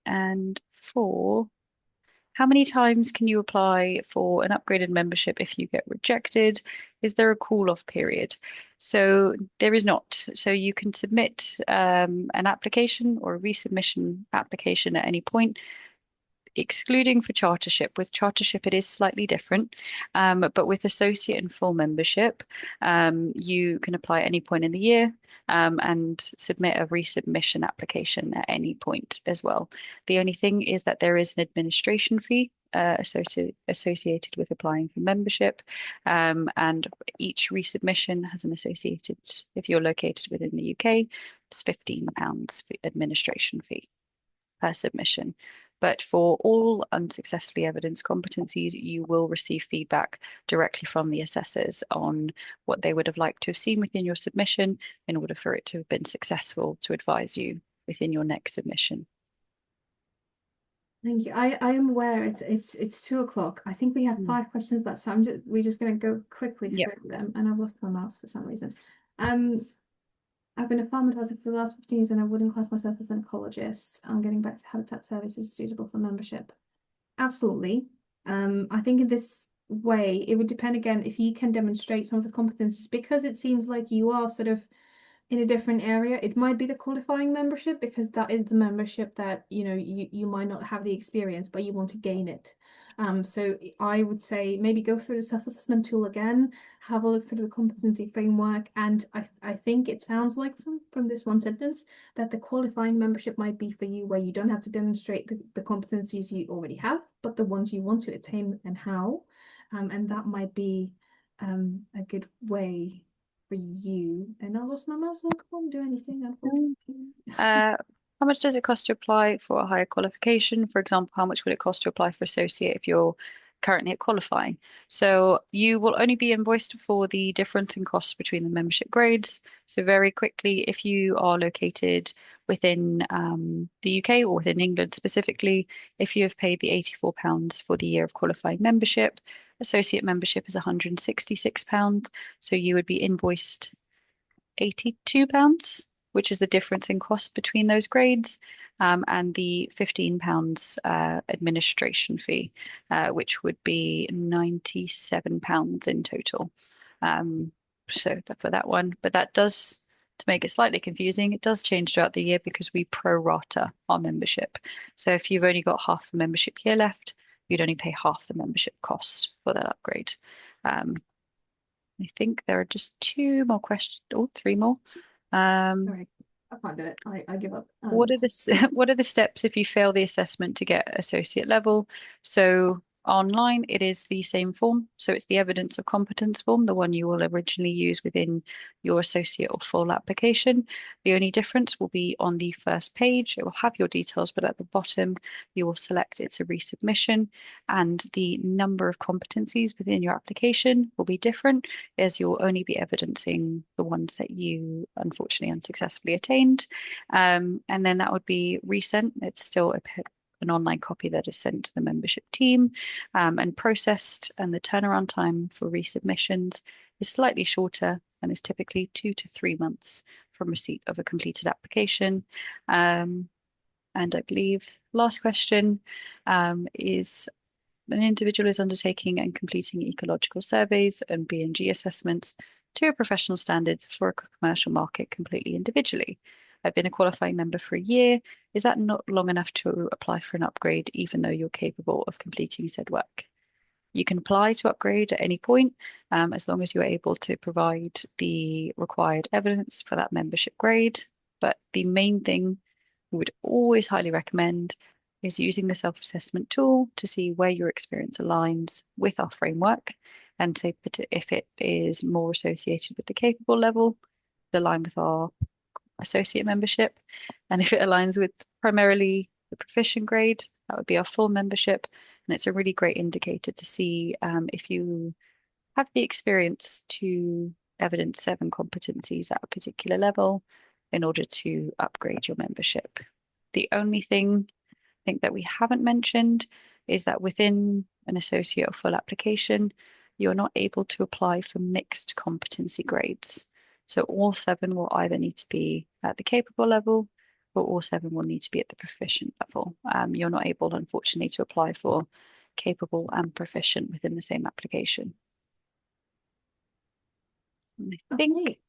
And for how many times can you apply for an upgraded membership if you get rejected? Is there a call-off period? So there is not. So you can submit an application or a resubmission application at any point, excluding for chartership. With chartership, it is slightly different, but with associate and full membership, you can apply at any point in the year and submit a resubmission application at any point as well. The only thing is that there is an administration fee associated with applying for membership, and each resubmission has an associated, if you're located within the UK, it's £15 administration fee per submission. But for all unsuccessfully evidenced competencies, you will receive feedback directly from the assessors on what they would have liked to have seen within your submission in order for it to have been successful to advise you within your next submission. Thank you. I am aware it's 2 o'clock. I think we have Mm. 5 questions left, so we're just gonna go quickly Yep. through them. And I've lost my mouse for some reason. Um, I've been a farm advisor for the last 15 years, and I wouldn't class myself as an ecologist. I'm getting back to habitat services suitable for membership. Absolutely. I think in this way, it would depend again if you can demonstrate some of the competencies, because it seems like you are sort of in a different area. It might be the qualifying membership, because that is the membership that, you might not have the experience, but you want to gain it. So I would say maybe go through the self-assessment tool again, have a look through the competency framework, and I think it sounds like from this one sentence that the qualifying membership might be for you, where you don't have to demonstrate the competencies you already have, but the ones you want to attain and how. And that might be a good way for you. And I lost my mouse, so I can't do anything, unfortunately. Uh, how much does it cost to apply for a higher qualification? For example, how much would it cost to apply for associate if you're currently at qualifying? So you will only be invoiced for the difference in costs between the membership grades. So very quickly, if you are located within the UK or within England specifically, if you have paid the £84 for the year of qualifying membership, associate membership is £166. So you would be invoiced £82, which is the difference in cost between those grades, and the £15 administration fee, which would be £97 in total. Um, so for that one, but that does, to make it slightly confusing, it does change throughout the year because we pro rata our membership. So if you've only got half the membership year left, you'd only pay half the membership cost for that upgrade. Um, I think there are just two more questions, or three more. All Um, right, I can't do it. I give up. what are what are the steps if you fail the assessment to get associate level? So online, it is the same form. So it's the evidence of competence form, the one you will originally use within your associate or full application. The only difference will be on the first page. It will have your details, but at the bottom, you will select it's a resubmission, and the number of competencies within your application will be different, as you'll only be evidencing the ones that you unfortunately unsuccessfully attained. And then that would be resent. It's still an online copy that is sent to the membership team and processed. And the turnaround time for resubmissions is slightly shorter and is typically 2 to 3 months from receipt of a completed application. Um, and I believe last question is an individual is undertaking and completing ecological surveys and B&G assessments to your professional standards for a commercial market completely individually. I've been a qualifying member for a year. Is that not long enough to apply for an upgrade, even though you're capable of completing said work? You can apply to upgrade at any point, as long as you're able to provide the required evidence for that membership grade. But the main thing we would always highly recommend is using the self-assessment tool to see where your experience aligns with our framework, and say if it is more associated with the capable level, align with our associate membership. And if it aligns with primarily the proficient grade, that would be our full membership. And it's a really great indicator to see if you have the experience to evidence 7 competencies at a particular level in order to upgrade your membership. The only thing I think that we haven't mentioned is that within an associate or full application, you're not able to apply for mixed competency grades. So all 7 will either need to be at the capable level, or all 7 will need to be at the proficient level. You're not able, unfortunately, to apply for capable and proficient within the same application. And I think Okay.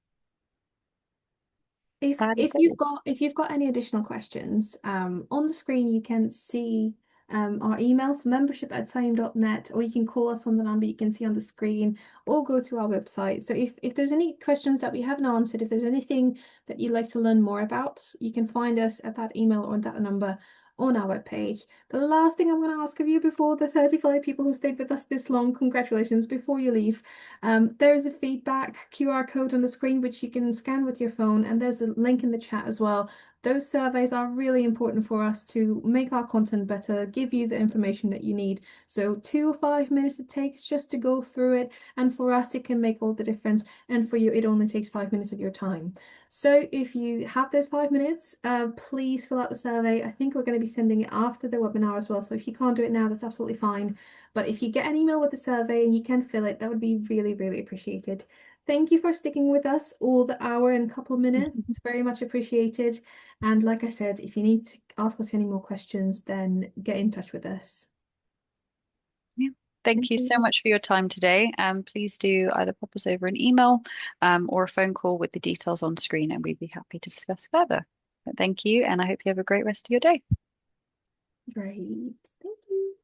If that is if it. if you've got any additional questions, on the screen you can see our emails, membership@CIEEM.net, or you can call us on the number you can see on the screen, or go to our website. So if there's any questions that we haven't answered, if there's anything that you'd like to learn more about, you can find us at that email or that number on our webpage. The last thing I'm going to ask of you before the 35 people who stayed with us this long, congratulations, before you leave, there is a feedback QR code on the screen which you can scan with your phone, and there's a link in the chat as well. Those surveys are really important for us to make our content better, give you the information that you need. So 2 or 5 minutes it takes just to go through it, and for us it can make all the difference, and for you it only takes 5 minutes of your time. So if you have those 5 minutes, please fill out the survey. I think we're going to be sending it after the webinar as well. So if you can't do it now, that's absolutely fine. But if you get an email with the survey and you can fill it, that would be really, really appreciated. Thank you for sticking with us all the hour and couple of minutes. It's very much appreciated. And like I said, if you need to ask us any more questions, then get in touch with us. Yeah. Thank Thank you so you. much for your time today. Please do either pop us over an email or a phone call with the details on screen, and we'd be happy to discuss further. But thank you, and I hope you have a great rest of your day. Great. Thank you.